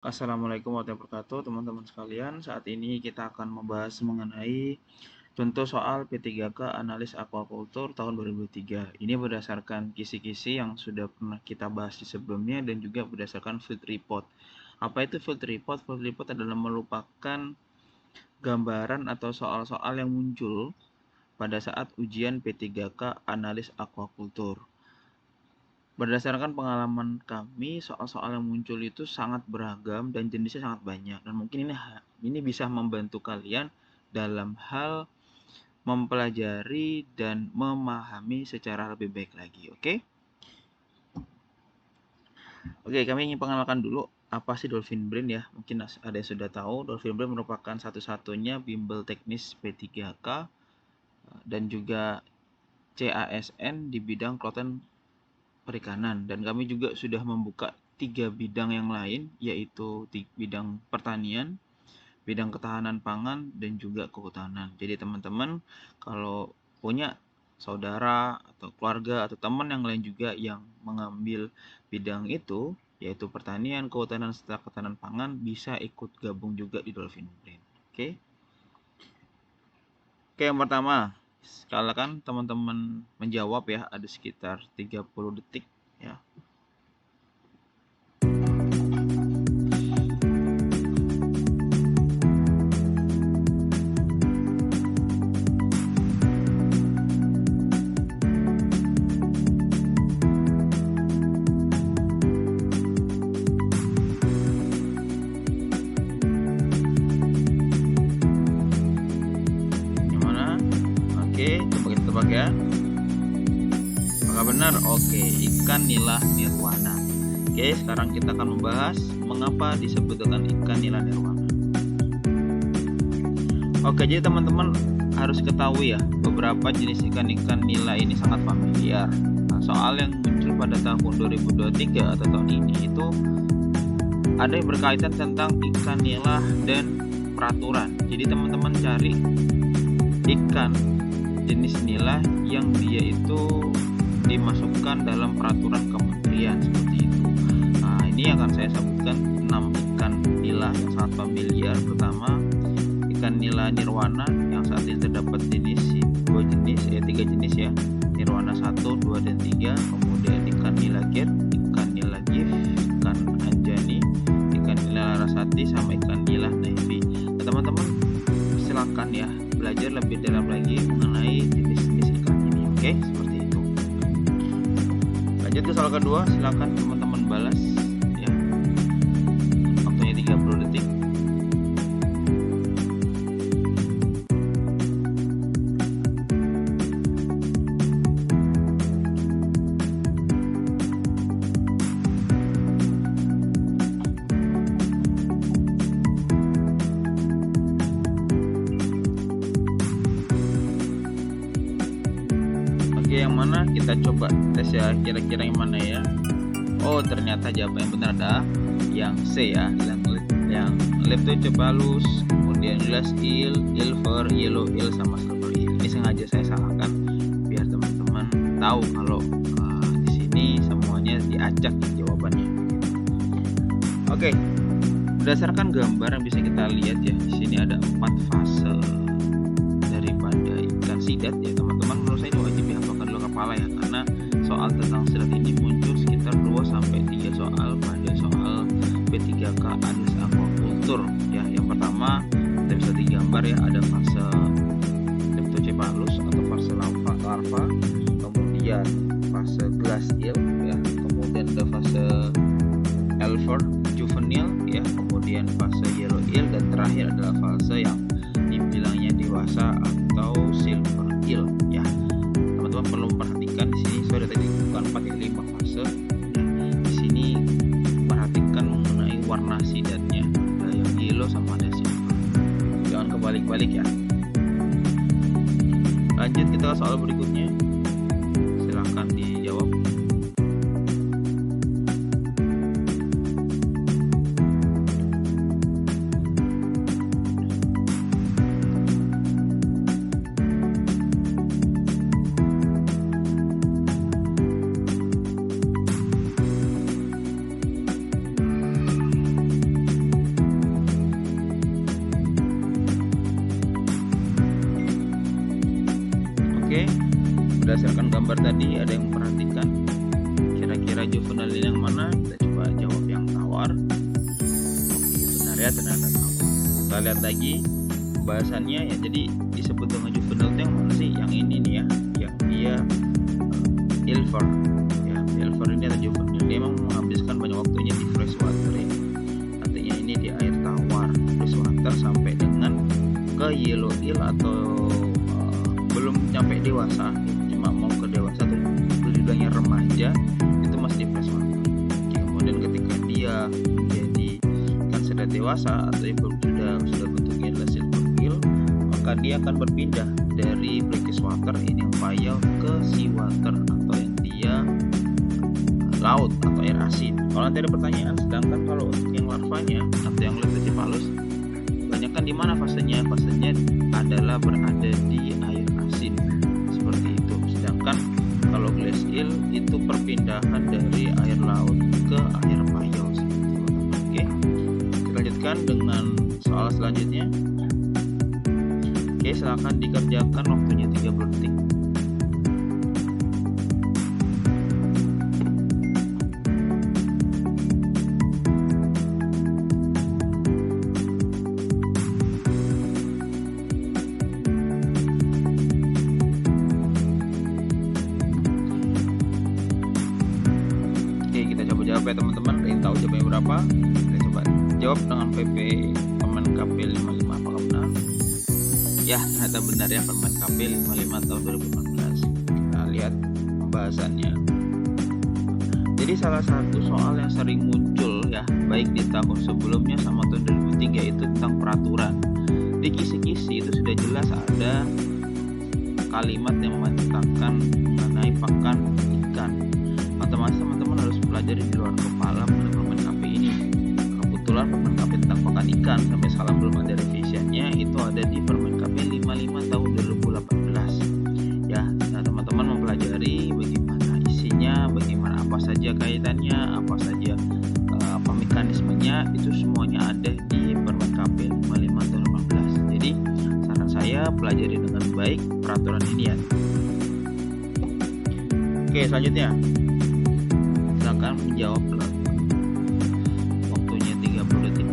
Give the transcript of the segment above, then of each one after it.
Assalamualaikum warahmatullahi wabarakatuh, teman-teman sekalian. Saat ini kita akan membahas mengenai contoh soal P3K Analis Aquacultur tahun 2003. Ini berdasarkan kisi-kisi yang sudah pernah kita bahas di sebelumnya dan juga berdasarkan field report. Apa itu field report? Field report adalah merupakan gambaran atau soal-soal yang muncul pada saat ujian P3K Analis Aquacultur. Berdasarkan pengalaman kami, soal-soal yang muncul itu sangat beragam dan jenisnya sangat banyak. Dan mungkin ini bisa membantu kalian dalam hal mempelajari dan memahami secara lebih baik lagi. Oke, kami ingin perkenalkan dulu apa sih dolphin brain ya. Mungkin ada yang sudah tahu, dolphin brain merupakan satu-satunya bimbel teknis P3K dan juga CASN di bidang kelautan perikanan, dan kami juga sudah membuka 3 bidang yang lain, yaitu bidang pertanian, bidang ketahanan pangan, dan juga kehutanan. Jadi teman-teman kalau punya saudara atau keluarga atau teman yang lain juga yang mengambil bidang itu, yaitu pertanian, kehutanan, serta ketahanan pangan, bisa ikut gabung juga di Dolphin Brain. Oke, yang pertama, silakan teman-teman menjawab ya, ada sekitar 30 detik ya. Coba kita tebak ya. Apakah benar? Oke, ikan nila nirwana. Oke, sekarang kita akan membahas mengapa disebut dengan ikan nila nirwana. Oke, jadi teman-teman harus ketahui ya, beberapa jenis ikan-ikan nila ini sangat familiar. Nah, soal yang muncul pada tahun 2023 atau tahun ini itu ada yang berkaitan tentang ikan nila dan peraturan. Jadi teman-teman cari ikan jenis nila yang dia itu dimasukkan dalam peraturan kementerian seperti itu. Nah, ini akan saya sebutkan 6 ikan nila yang sangat familiar. Pertama, ikan nila nirwana yang saat ini terdapat jenis 3 jenis ya. Nirwana 1, 2, dan 3. Kemudian ikan nila ger, ikan nila gif, ikan anjani, ikan nila larasati, sama ikan nila navy. Nah, teman-teman silakan ya belajar lebih dalam lagi mengenai jenis-jenis ikan ini. Oke, seperti itu. Lanjut ke soal kedua, silakan teman-teman balas ya. Waktunya 30 detik. Yang mana kita coba tes ya, kira-kira yang mana ya. Oh, ternyata jawaban yang benar adalah yang C ya, yang Leptocephalus, kemudian glass eel, ilver, yellow eel, sama silver eel. Ini sengaja saya salahkan biar teman-teman tahu kalau di sini semuanya diacak jawabannya. Oke, berdasarkan gambar yang bisa kita lihat ya, di sini ada 4 fase daripada ikan sidat ya teman-teman. Menurut saya ini wajib dihafalkan dulu kepala ya, karena soal tentang sidat ini muncul sekitar 2-3 soal pada soal P3K Analis Aquacultur ya. Yang pertama kita bisa digambar ya, ada fase Leptocephalus atau fase larva, kemudian fase glass eel ya, kemudian ada fase elver juvenil ya, kemudian fase yellow eel, dan terakhir adalah fase yang dibilangnya dewasa atau silver eel ya. Teman-teman perlu memperhatikan di sini saya tadi bukan 4 ya, 5 fase. Di sini perhatikan mengenai warna sidatnya, ada yang yellow sama ada silver. Jangan kebalik-balik ya. Lanjut kita ke soal berikutnya. Silahkan dijawab. berdasarkan gambar tadi ada yang memperhatikan kira-kira juvenile yang mana? Kita coba jawab yang tawar. Oke, benar ya, ternyata tawar. Kita lihat lagi pembahasannya ya. Jadi disebut dengan juvenile yang mana sih? Yang ini nih ya, yang dia ilver ya. Ilver ini atau juvenile, dia memang menghabiskan banyak waktunya di freshwater ya. Artinya ini di air tawar, freshwater, sampai dengan ke yellow eel atau belum sampai dewasa, cuma mau ke dewasa atau bilangnya remaja, itu masih di freshwater. Kemudian ketika dia menjadi kan sudah dewasa atau sudah bentuknya adalah silver eel, maka dia akan berpindah dari brackish water ini yang payau ke seawater atau yang dia laut atau air asin. Kalau nanti ada pertanyaan, sedangkan kalau untuk yang larvanya atau yang Leptocephalus, banyakkan di mana fasenya? Fasenya adalah berada di air asin seperti itu. Sedangkan kalau glass eel itu perpindahan dari air laut ke air payau seperti itu. Oke, kita lanjutkan dengan soal selanjutnya. Oke, silakan dikerjakan, waktunya 30 detik. Jawab ya teman-teman, ingin tahu jawabannya berapa? Kita coba jawab dengan PP Permen KP 55, apakah benar? Ya, ternyata benar ya, Permen KP 55 tahun 2014. Kita lihat pembahasannya. Jadi salah satu soal yang sering muncul ya, baik di tahun sebelumnya sama tahun 2003, itu tentang peraturan. Di kisi-kisi itu sudah jelas ada kalimat yang menceritakan mengenai pakan ikan. Otomatis teman-teman harus pelajari di luar kepala mengenai Permen KP ini. Kebetulan Permen KP tentang pakan ikan sampai sekarang belum ada revisionnya, itu ada di Permen KP 55 tahun 2018 ya. Nah, teman-teman mempelajari bagaimana isinya, bagaimana apa saja kaitannya, apa saja apa mekanismenya, itu semuanya ada di Permen KP 55 tahun 2018. Jadi saran saya pelajari dengan baik peraturan ini ya. Oke, selanjutnya silakan menjawab, waktunya 30 detik.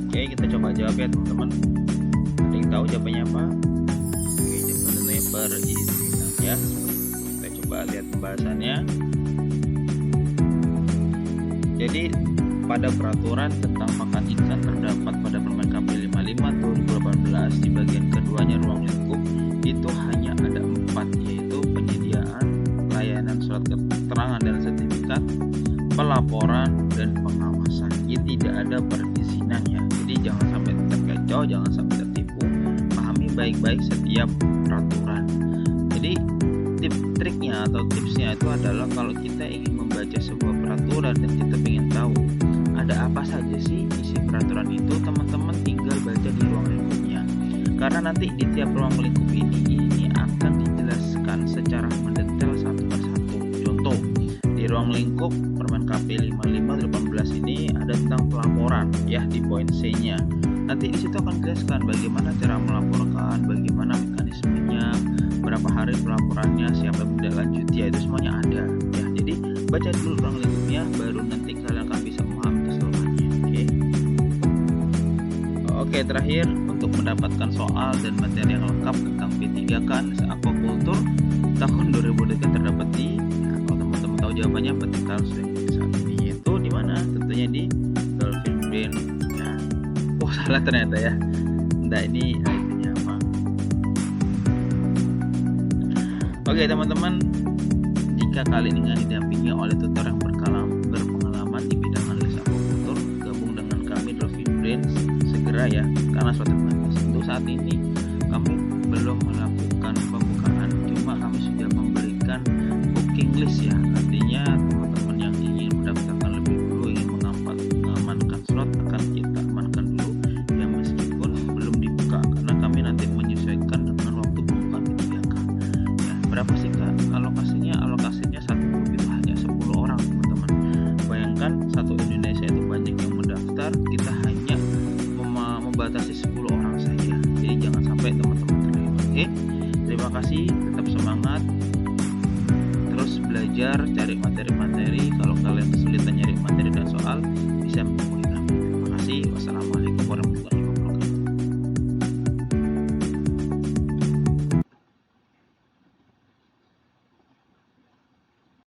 Oke, kita coba jawab ya teman-teman. Ada yang tahu jawabannya apa? Oke, jawabannya perizinan ya. Coba lihat pembahasannya. Jadi pada peraturan tentang pakan ikan terdapat pada Permen KP 55 tahun 2018 di bagian keduanya ruang lingkup itu hanya ada 4, yaitu penyediaan layanan surat keterangan dan sertifikat, pelaporan, dan pengawasan. Jadi tidak ada perizinan ya. Jadi jangan sampai terkecoh, jangan sampai tertipu. Pahami baik-baik setiap peraturan. Jadi triknya atau tipsnya itu adalah kalau kita ingin membaca sebuah peraturan dan kita ingin tahu ada apa saja sih isi peraturan itu, teman-teman tinggal baca di ruang lingkupnya. Karena nanti di tiap ruang lingkup ini akan dijelaskan secara mendetail satu persatu. Contoh, di ruang lingkup Permen KP 55 2018 ini ada tentang pelaporan ya di poin C-nya. Nanti di situ akan dijelaskan bagaimana cara melaporkan, bagaimana mekanismenya, berapa hari pelaporannya, siapa yang menindaklanjuti, ya itu semuanya ada ya. Jadi baca dulu ruang lingkupnya, baru nanti kalian akan bisa memahami keseluruhannya. Oke, terakhir untuk mendapatkan soal dan materi yang lengkap tentang P3K Aquaculture tahun 2023 terdapat di kalau teman-teman tahu jawabannya, petikkan sudah saat ini, yaitu di mana? Tentunya di Dolphin Brain ya. Oh, salah ternyata ya. Nah, ini artinya apa? Oke teman-teman, jika kalian ingin didampingi oleh tutor yang berpengalaman di bidang analisis aquaculture, gabung dengan kami Dolphin Brain segera ya, karena suatu untuk saat ini kami belum melakukan pembukaan, cuma kami sudah memberikan booking list ya. Artinya teman-teman yang ingin mendaftarkan lebih dulu, ingin mengamankan slot, akan kita amankan dulu ya, meskipun belum dibuka karena kami nanti menyesuaikan dengan waktu pembukaan P3K. membatasi 10 orang saja. Jadi jangan sampai teman-teman terlewat. Oke, terima kasih, tetap semangat, terus belajar, cari materi-materi. Kalau kalian kesulitan nyari materi dan soal, bisa menghubungi kami. Terima kasih. Wassalamualaikum.